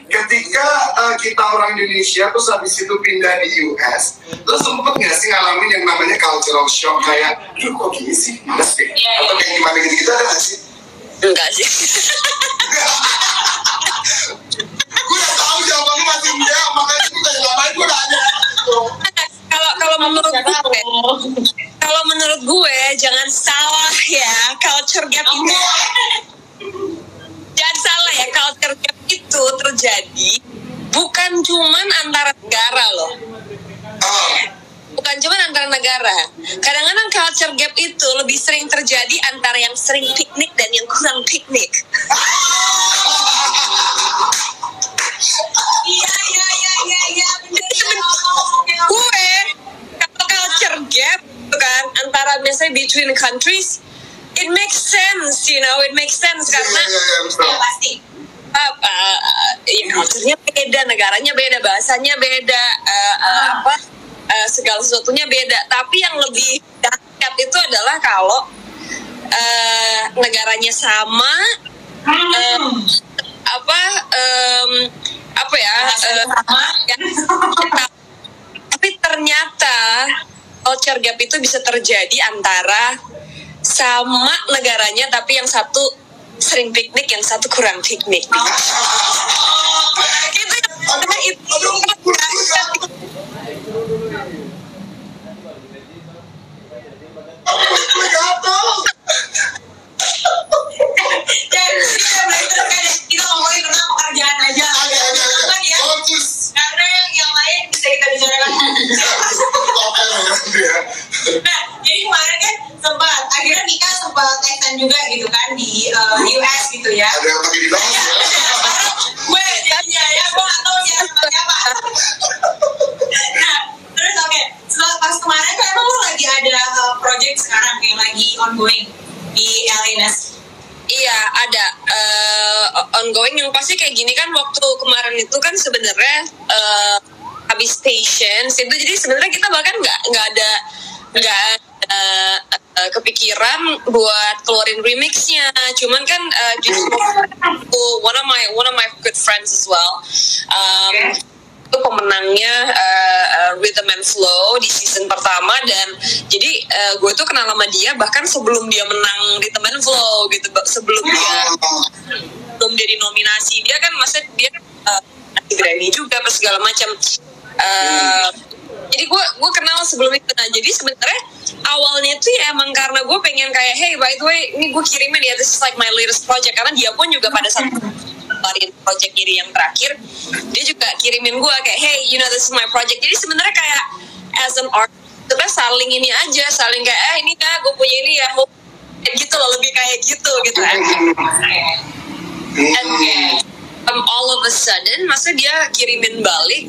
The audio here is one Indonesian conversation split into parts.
ketika kita orang Indonesia terus habis itu pindah di US, terus sempet nggak sih ngalamin yang namanya cultural shock kayak, duh kok gini sih, males deh, atau kayak gimana gitu ada nggak sih? Enggak sih. Gue udah tahu jawabannya masih enggak, makanya gue kayak ngapain gue nanya. Kalau menurut gue jangan salah ya, culture gap itu. Jangan salah ya, culture gap itu terjadi bukan cuman antara negara loh. Bukan cuma antara negara. Kadang-kadang culture gap itu lebih sering terjadi antara yang sering piknik dan yang kurang piknik. Iya. Gue kalau culture gap itu kan antara misalnya between countries, it makes sense, it makes sense karena pasti. Culture-nya beda, negaranya beda, bahasanya beda, segala sesuatunya beda. Tapi yang lebih dahsyat itu adalah kalau negaranya sama, tapi ternyata culture gap itu bisa terjadi antara sama negaranya, tapi yang satu sering piknik, yang satu kurang piknik. Kita ngomongin tentang pekerjaan aja. Karena yang lain bisa kita bicarakan. Nah, jadi kemarin kan sempat, akhirnya Mika sempat extend juga gitu kan di US gitu ya. Ada yang pakai di dalam ya? Gue jadinya ya, gue gak tau siapa. Nah, terus setelah pas kemarin kan emang lo lagi ada project sekarang yang lagi ongoing di LNS. Iya, ada ongoing yang pasti kayak gini kan. Waktu kemarin itu kan sebenarnya habis Patience itu, jadi sebenarnya kita bahkan nggak ada kepikiran buat keluarin remixnya. Cuman kan justru one of my good friends as well, itu pemenangnya Rhythm and Flow di season pertama, dan jadi gue tuh kenal sama dia bahkan sebelum dia menang Rhythm and Flow gitu, sebelum dia dinominasi. Dia kan dia Grammy juga apa segala macam. Jadi gue kenal sebelum itu. Nah, jadi sebenarnya awalnya tuh ya emang karena gue pengen kayak, hey by the way ini gue kirimin ya, this is like my latest project, karena dia pun juga pada saat project ini yang terakhir dia juga kirimin gue kayak, hey this is my project. Jadi sebenarnya kayak as an artist sebenarnya saling ini aja, saling kayak ini ya gue punya ini ya, gitu loh, lebih kayak gitu kan. And all of a sudden maksudnya dia kirimin balik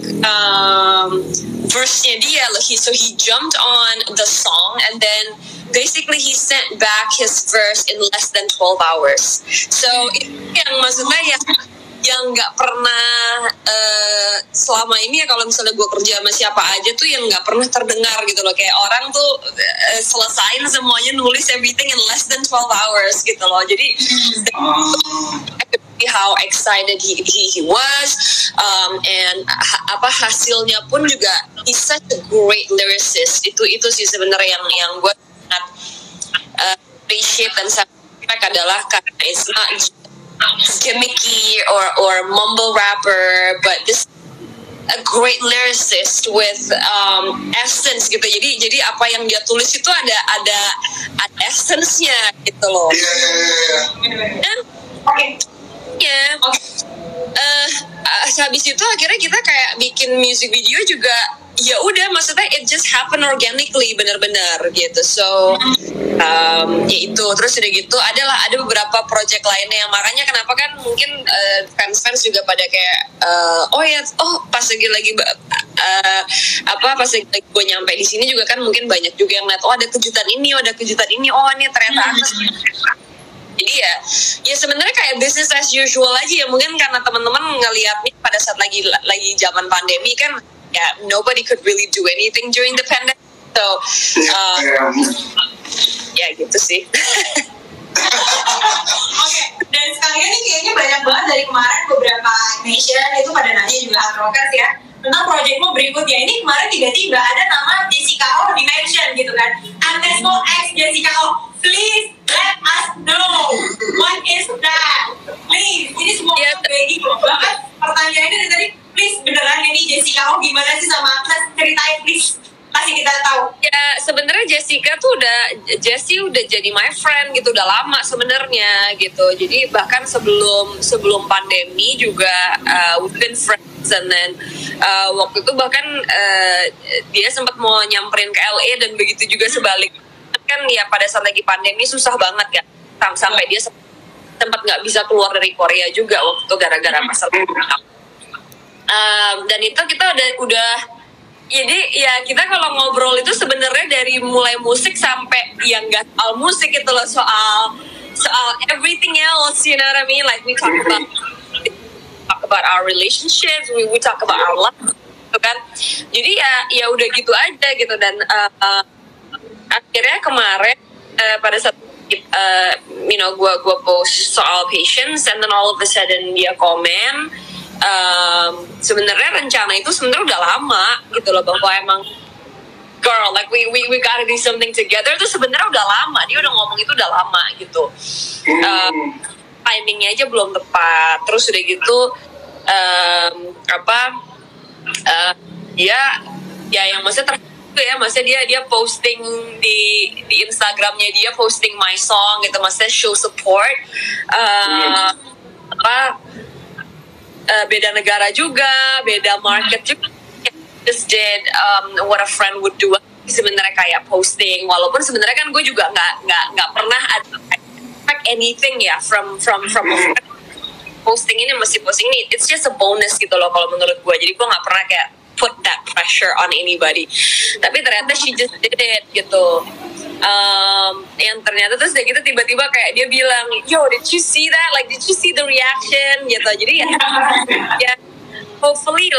verse-nya dia loh. So he jumped on the song and then basically he sent back his verse in less than 12 hours. So itu yang maksudnya yang nggak pernah selama ini ya, kalau misalnya gue kerja sama siapa aja tuh yang nggak pernah terdengar gitu loh, kayak orang tuh selesain semuanya, nulis everything in less than 12 hours gitu loh. Jadi how excited he was, and hasilnya pun juga he's such a great lyricist. Itu sih sebenarnya yang gue sangat appreciate dan sangat respect adalah karena it's not gimmicky or mumble rapper, but this a great lyricist with essence gitu. Jadi apa yang dia tulis itu ada essence-nya gitu loh. Dan habis itu akhirnya kita kayak bikin music video juga, ya udah maksudnya it just happen organically benar-benar gitu. So ya itu, terus udah gitu ada beberapa project lainnya yang makanya kenapa kan mungkin fans juga pada kayak pas lagi pas lagi gue nyampe di sini juga kan mungkin banyak juga yang lihat ada kejutan ini, ini ternyata jadi ya sebenarnya kayak business as usual aja ya, mungkin karena teman-teman ngelihatnya pada saat lagi zaman pandemi kan ya, nobody could really do anything during the pandemic, so ya gitu sih. Oke, dan sekalian nih kayaknya banyak banget dari kemarin beberapa Nation itu pada nanya juga Rockers ya tentang projectmu berikutnya. Ini kemarin tiba-tiba ada nama Jessica O di mention gitu kan. Underscore X Jessica O. Please let us know what is that. Please, ini semua orang begging loh. Bahkan pertanyaannya dari tadi, please beneran ini Jessica O gimana sih sama Agnes? Ceritain please. Kasih kita tahu. Ya sebenarnya Jessie udah jadi my friend gitu, udah lama sebenarnya gitu. Jadi bahkan sebelum pandemi juga we've been friends, and then waktu itu bahkan dia sempat mau nyamperin ke LA dan begitu juga sebaliknya. Kan ya pada saat lagi pandemi susah banget ya, sampai dia sempat nggak bisa keluar dari Korea juga waktu itu gara-gara masalah. Dan itu kita udah jadi ya kita kalau ngobrol itu sebenarnya dari mulai musik sampai yang nggak soal musik itu loh, soal everything else, you know what I mean? Like we talk about our relationships, we talk about our life, gitu kan. Jadi ya udah gitu aja gitu. Dan akhirnya kemarin pada saat gue post soal patience, and then all of a sudden dia komen. Sebenarnya rencana itu sebenarnya udah lama gitu loh, bahwa emang girl like we gotta do something together itu sebenarnya udah lama, dia udah ngomong itu udah lama gitu. Timingnya aja belum tepat. Terus udah gitu ya yang maksudnya maksudnya dia posting di Instagramnya, dia posting my song gitu, maksudnya show support. Beda negara juga, beda market juga. Just did what a friend would do. Sebenarnya kayak posting, walaupun sebenarnya kan gue juga nggak pernah expect anything ya from a friend. Posting ini masih posting ini, it's just a bonus gitu loh kalau menurut gue. Jadi gue nggak pernah kayak put that pressure on anybody. Tapi ternyata she just did it gitu. Yang ternyata terus gitu tiba-tiba kayak dia bilang, yo did you see that, like did you see the reaction gitu. Jadi ya hopefully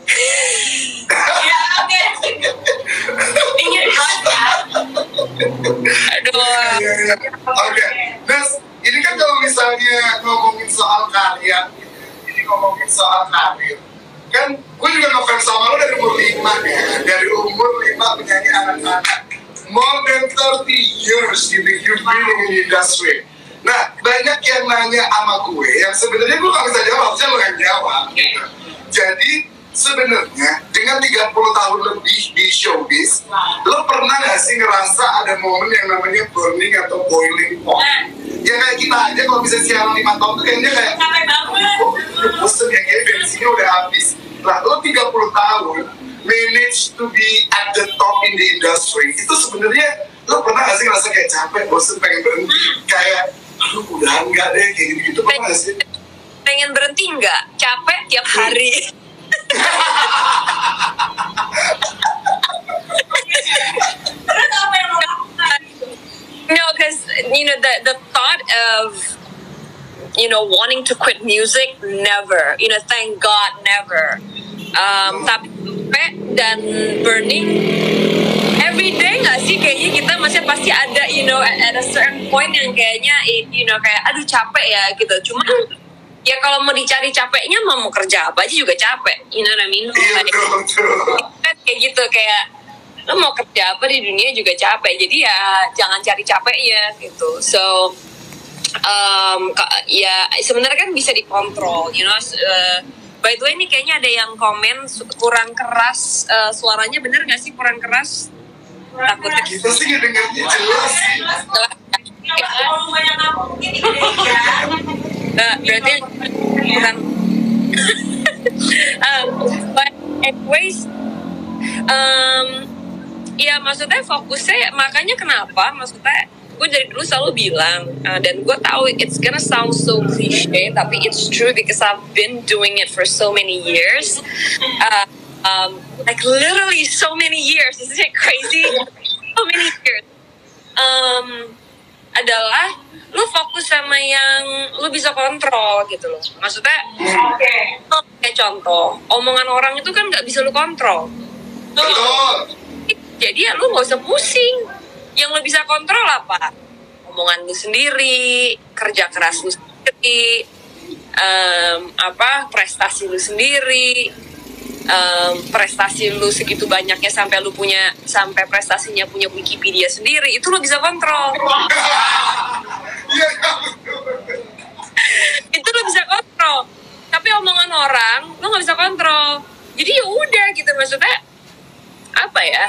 Ya oke. Ingin aduh. Oke, Nes, ini kan kalau misalnya ngomongin soal karya, ini ngomongin soal karir, kan gue juga ngefans sama lo dari umur 5 ya, dari umur 5 menyanyi anak-anak. More than 30 years gitu, you've been in the industry. Nah, banyak yang nanya sama gue, yang sebenarnya gue gak bisa jawab, saya lo yang jawab gitu. Jadi, sebenarnya dengan 30 tahun lebih di showbiz, lo pernah gak sih ngerasa ada momen yang namanya burning atau boiling point? Ya kayak kita aja kalau bisa siaran 5 tahun tuh kayaknya kayak udah bosen ya, kayak bensinnya udah habis. Lah, lo 30 tahun manage to be at the top in the industry, itu sebenarnya lo pernah gak sih ngerasa kayak capek, bosen, pengen berhenti, kayak aduh udah enggak deh, kayak gitu-gitu pernah gak sih? Pengen berhenti enggak? Capek tiap hari. Terus apa yang lo lakukan? No, because the thought of wanting to quit music, never. Thank God, never. Tapi dan burning every day nggak sih, kayaknya kita masih pasti ada at a certain point yang kayaknya kayak aduh capek ya gitu. Cuma ya kalau mau dicari capeknya mau kerja apa aja juga capek, you know what I mean? Kayak gitu, kayak lo mau kerja apa di dunia juga capek, jadi ya jangan cari capeknya gitu. So ya sebenarnya kan bisa dikontrol, by the way ini kayaknya ada yang komen kurang keras suaranya, bener nggak sih kurang keras? Takutnya kita sih ngedengarnya jelas sih. Kalau banyak ngomong mungkin ya. Berarti kurang. But anyways, ya maksudnya fokusnya, makanya kenapa maksudnya gue dari dulu selalu bilang, dan gue tahu it's gonna sound so cliche, tapi it's true because I've been doing it for so many years, like literally so many years. Isn't it crazy? So many years. Adalah lu fokus sama yang lu bisa kontrol gitu loh. Maksudnya, kayak contoh, omongan orang itu kan nggak bisa lu kontrol. Jadi ya lu nggak usah pusing. Yang lu bisa kontrol apa? Omongan lu sendiri, kerja keras lu sendiri, prestasi lu sendiri, prestasi lu segitu banyaknya sampai prestasinya punya Wikipedia sendiri, itu lu bisa kontrol. Itu lu bisa kontrol. Tapi omongan orang lu nggak bisa kontrol. Jadi ya udah gitu, maksudnya apa ya?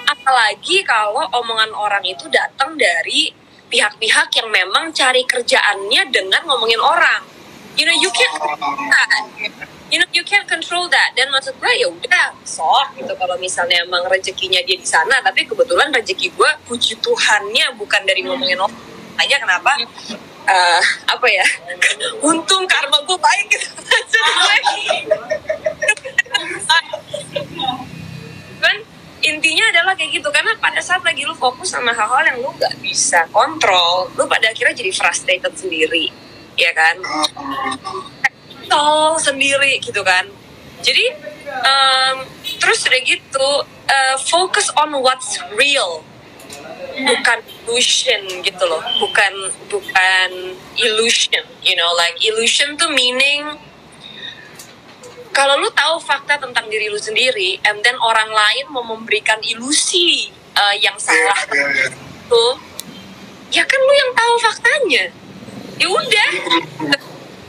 Apalagi kalau omongan orang itu datang dari pihak-pihak yang memang cari kerjaannya dengan ngomongin orang. You can't control that. You can't control that. Dan maksud gue ya udah sok gitu kalau misalnya emang rezekinya dia di sana, tapi kebetulan rezeki gue puji Tuhannya bukan dari ngomongin orang. Makanya kenapa untung karma gue baik gitu. Kan intinya adalah kayak gitu, karena pada saat lagi lu fokus sama hal-hal yang lu gak bisa kontrol, lu pada akhirnya jadi frustrated sendiri, ya kan? Sendiri gitu kan. Jadi terus udah gitu, focus on what's real, bukan illusion gitu loh, bukan illusion, like illusion tuh meaning kalau lu tahu fakta tentang diri lu sendiri, and then orang lain mau memberikan ilusi yang salah itu, ya kan lu yang tahu faktanya. Ya udah,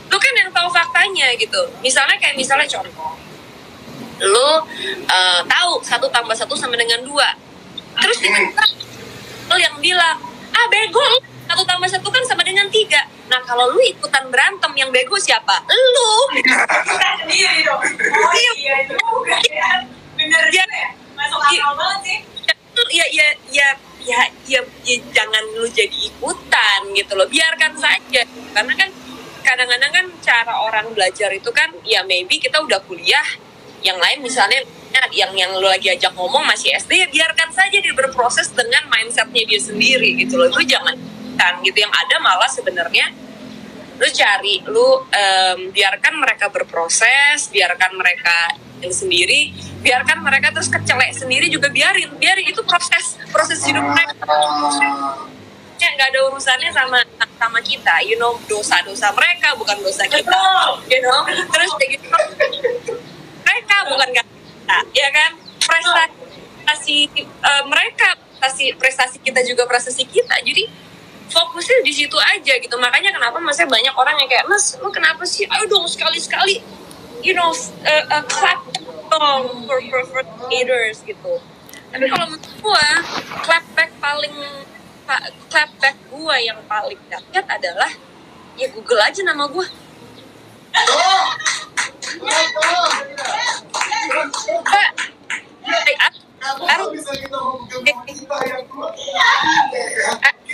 lu kan yang tahu faktanya gitu. Misalnya contoh, lu tahu 1 tambah 1 sama dengan 2, terus lu yang bilang, bego, 1 tambah 1 kan sama dengan 3. Nah kalau lu ikutan berantem, yang bego siapa? Lu. Sendiri dong. Oh iya juga ya. Bener ya. Masuk akal banget sih. Ya, jangan lu jadi ikutan gitu loh. Biarkan saja. Karena kan kadang-kadang kan cara orang belajar itu kan, ya maybe kita udah kuliah, yang lain misalnya yang lu lagi ajak ngomong masih SD, ya biarkan saja dia berproses dengan mindsetnya dia sendiri gitu loh. Lu jangan gitu, yang ada malah sebenarnya biarkan mereka berproses, biarkan mereka yang sendiri, biarkan mereka terus kecelek sendiri juga, biarin itu proses hidup mereka. Ya nggak ada urusannya sama kita, dosa mereka bukan dosa kita, terus kayak gitu, mereka bukan kita, ya kan, prestasi mereka, prestasi kita juga prestasi kita, jadi fokusnya di situ aja gitu. Makanya kenapa masih banyak orang yang kayak, Mas, lu kenapa sih? Ayo dong sekali-sekali, clap dong for haters gitu. Tapi kalau menurut gua, clap back gua yang paling dahsyat adalah ya Google aja nama gua.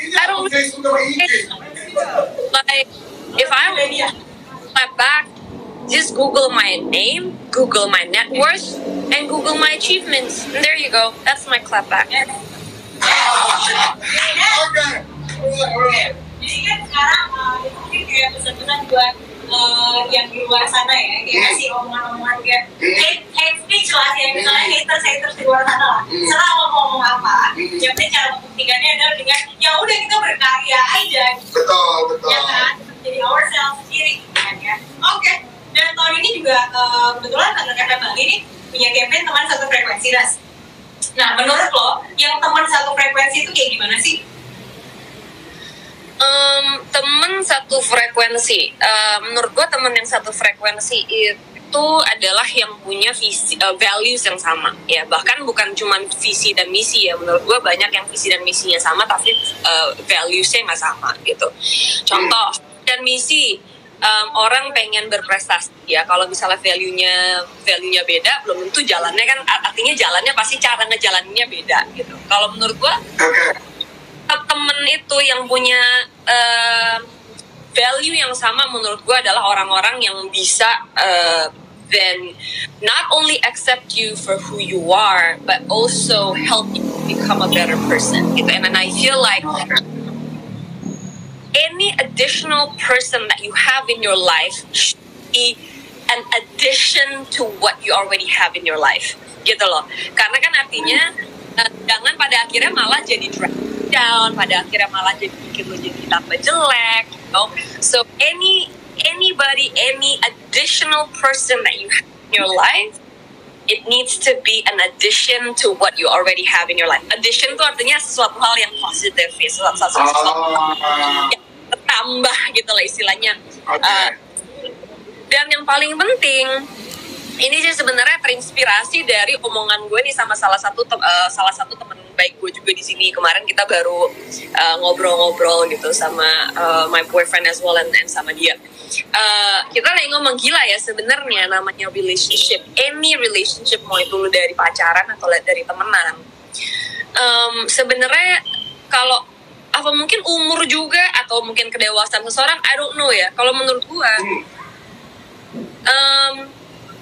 I don't like, if I clap back, just Google my name, Google my net worth, and Google my achievements, and there you go. That's my clap back. Jadi kan sekarang mungkin kayak pesan-pesan buat yang di luar sana ya, kayak kasih omongan-omongan kayak hate speech lah, kayak misalnya haters di luar sana lah. Serah lo ngomong apa, yang penting cara membuktikannya adalah dengan ya udah kita berkarya aja. Betul. Ya kan, jadi ourselves sendiri kan ya. Oke. Dan tahun ini juga kebetulan Anak FM Bali ini punya campaign teman satu frekuensi, Ras. Nah, menurut lo yang teman satu frekuensi itu kayak gimana sih? Temen satu frekuensi, menurut gue temen yang satu frekuensi itu adalah yang punya visi, values yang sama ya, bahkan bukan cuma visi dan misi ya. Menurut gue banyak yang visi dan misinya sama tapi valuesnya nggak sama gitu. Contoh dan misi, orang pengen berprestasi ya, kalau misalnya value-nya beda, belum tentu jalannya kan, artinya jalannya pasti cara ngejalaninnya beda gitu. Kalau menurut gue temen itu yang punya value yang sama, menurut gue adalah orang-orang yang bisa then not only accept you for who you are, but also help you become a better person gitu. And I feel like any additional person that you have in your life should be an addition to what you already have in your life gitu loh. Karena kan artinya jangan pada akhirnya malah jadi drag down, pada akhirnya malah jadi bikin lo jadi tambah jelek, So any anybody, any additional person that you have in your life, it needs to be an addition to what you already have in your life. Addition itu artinya sesuatu hal yang positif, ya, sesuatu yang tambah gitu lah istilahnya. Dan yang paling penting, ini sih sebenarnya terinspirasi dari omongan gue nih sama salah satu teman baik gue juga di sini. Kemarin kita baru ngobrol-ngobrol gitu sama my boyfriend as well and sama dia. Kita lagi ngomong gila ya sebenarnya namanya relationship, any relationship, mau itu lu dari pacaran atau dari temenan. Sebenarnya kalau apa mungkin umur juga atau mungkin kedewasaan seseorang, I don't know ya. Kalau menurut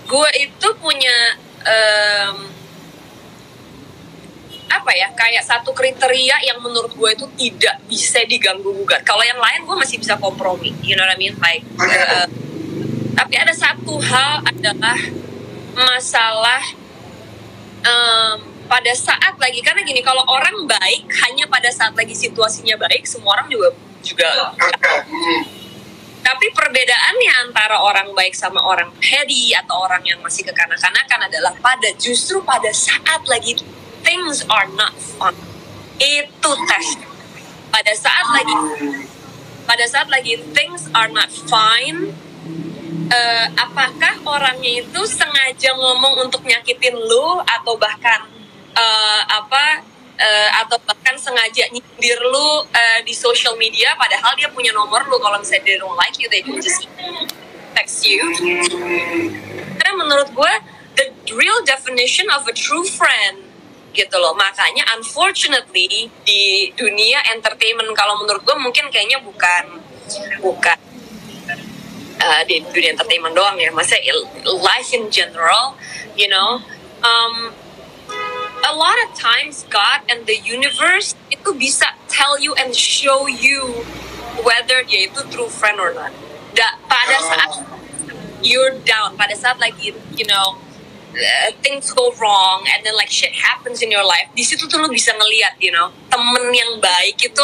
gue itu punya apa ya, kayak satu kriteria yang menurut gue itu tidak bisa diganggu gugat. Kalau yang lain gue masih bisa kompromi, you know what I mean? Like, tapi ada satu hal adalah masalah pada saat lagi, karena gini, kalau orang baik hanya pada saat lagi situasinya baik, semua orang juga tapi perbedaannya antara orang baik sama orang petty atau orang yang masih kekanak-kanakan adalah justru pada saat lagi things are not fun, itu tes. Pada saat lagi things are not fine, apakah orangnya itu sengaja ngomong untuk nyakitin lu atau bahkan atau bahkan sengaja nyindir lu di social media, padahal dia punya nomor lu. Kalau misalnya they don't like you, they can just text you. Karena menurut gue the real definition of a true friend gitu loh. Makanya unfortunately di dunia entertainment, kalau menurut gue mungkin kayaknya bukan di dunia entertainment doang ya, maksudnya life in general, you know, a lot of times God and the universe itu bisa tell you and show you whether dia itu true friend or not. Pada saat you're down, pada saat lagi, you know, things go wrong and then like shit happens in your life, di situ tuh lo bisa ngeliat, you know, temen yang baik itu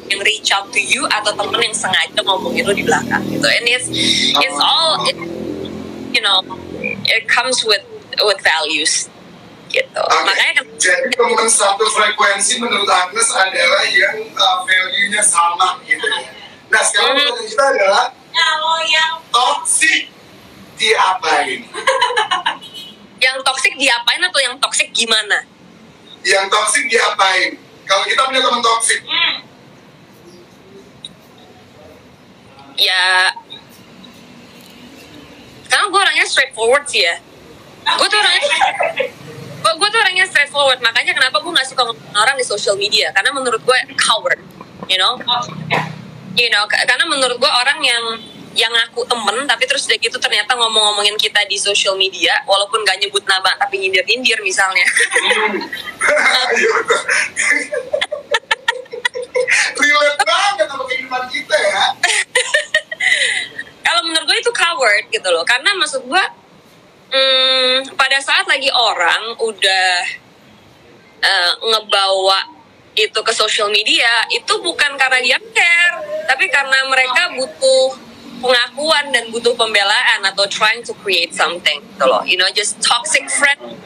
yang reach out to you atau temen yang sengaja ngomongin lo di belakang gitu. And it's all, you know, it comes with values gitu. Makanya kan, jadi teman satu frekuensi menurut Agnes adalah yang value-nya sama gitu ya. Nah sekarang pertanyaan kita adalah yang toxic diapain? Yang toxic diapain atau yang toxic gimana? Yang toxic diapain? Kalau kita punya teman toxic, ya, karena gue orangnya straightforward sih ya. Gue tuh orangnya straightforward. Makanya kenapa gue nggak suka ngomong orang di social media, karena menurut gue coward, you know, karena menurut gue orang yang ngaku temen tapi terus udah gitu ternyata ngomongin kita di social media walaupun gak nyebut nama tapi nyindir misalnya. relate banget sama kehidupan kita ya. Kalau menurut gue itu coward gitu loh, karena maksud gue pada saat lagi orang udah ngebawa itu ke social media, itu bukan karena dia care, tapi karena mereka butuh pengakuan dan butuh pembelaan atau trying to create something gitu loh, you know, just toxic friend.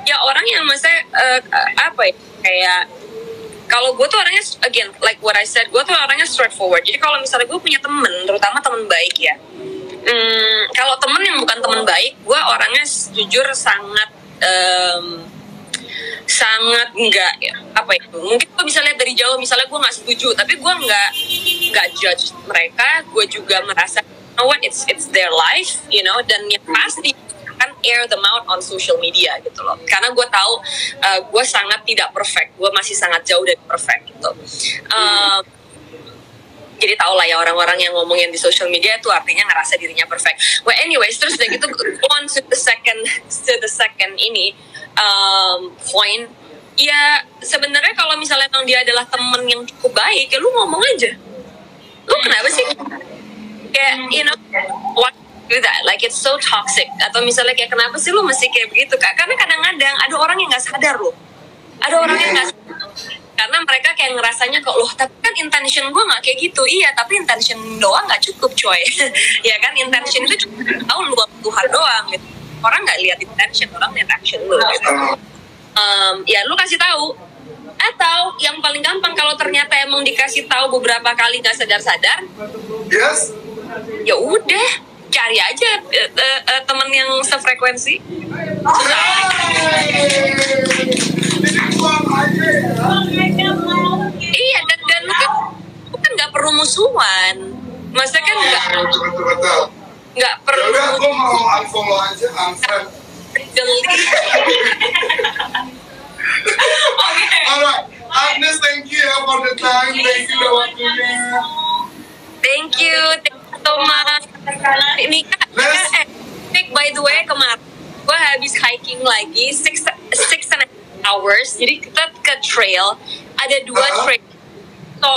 Ya orang yang maksudnya apa ya, kayak kalau gue tuh orangnya, again like what I said, gue tuh orangnya straightforward. Jadi kalau misalnya gue punya temen, terutama temen baik ya, kalau temen yang bukan temen baik, gue orangnya jujur sangat enggak ya, apa ya, mungkin gue bisa lihat dari jauh misalnya gue nggak setuju, tapi gue nggak judge mereka. Gue juga merasa, you know what, it's their life, you know, dan yang pasti akan air them out on social media gitu loh, karena gue tahu gue sangat tidak perfect, gue masih sangat jauh dari perfect gitu. Jadi tau lah ya orang-orang yang ngomongin di social media itu artinya ngerasa dirinya perfect. Well anyways, terus udah gitu on to the second ini point. Ya sebenarnya kalau misalnya emang dia adalah temen yang cukup baik, ya lu ngomong aja. Lu kenapa sih kayak, you know, what do that, like it's so toxic. Atau misalnya kayak kenapa sih lu mesti kayak begitu, Kak? Karena kadang-kadang ada orang yang nggak sadar loh. Ada orang yang nggak sadar karena mereka kayak ngerasanya kok loh, tapi kan intention gue nggak kayak gitu. Iya, tapi intention doang nggak cukup coy. Ya kan, intention itu cuma tahu lu Tuhan doang gitu. Orang nggak lihat intention, orang lihat action lu gitu. Ya lu kasih tahu. Atau yang paling gampang, kalau ternyata emang dikasih tahu beberapa kali nggak sadar-sadar, Yes. ya udah cari aja temen yang sefrekuensi. Iya, dan lu kan nggak perlu musuhan, maksudnya kan Betul. nggak Ya perlu udah, gue mau unfollow aja, unfriend. delete. Alright, Agnes, thank you ya for the time, thank you udah waktunya. Thank you so much. Ini kan, by the way, kemarin gue habis hiking lagi 6.5 hours. Jadi kita ke trail, ada dua trail. So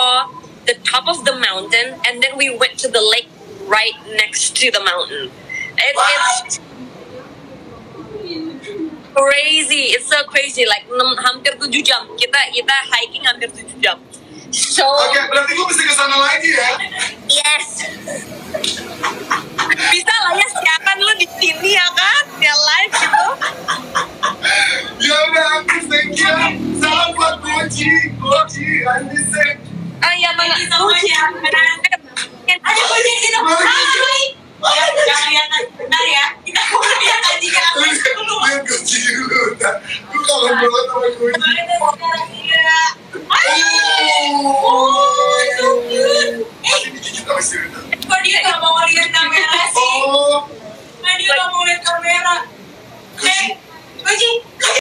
the top of the mountain, and then we went to the lake right next to the mountain. It's crazy, it's so crazy. Like hampir 7 jam. Kita hiking hampir 7 jam. So. Oke, berarti gue mesti kesana lagi ya? Yes. Bisa lah ya, siaran lu di sini ya kan, ya live gitu. Ya udah, Agnes, thank you. Salam buat Goji, Andisen. Oh iya, mana? Ada project kita. Hai. Jangan kelihatan bentar ya. Kita mau lihat aja. Lihat Goji dulu. Gue kangen banget sama Goji.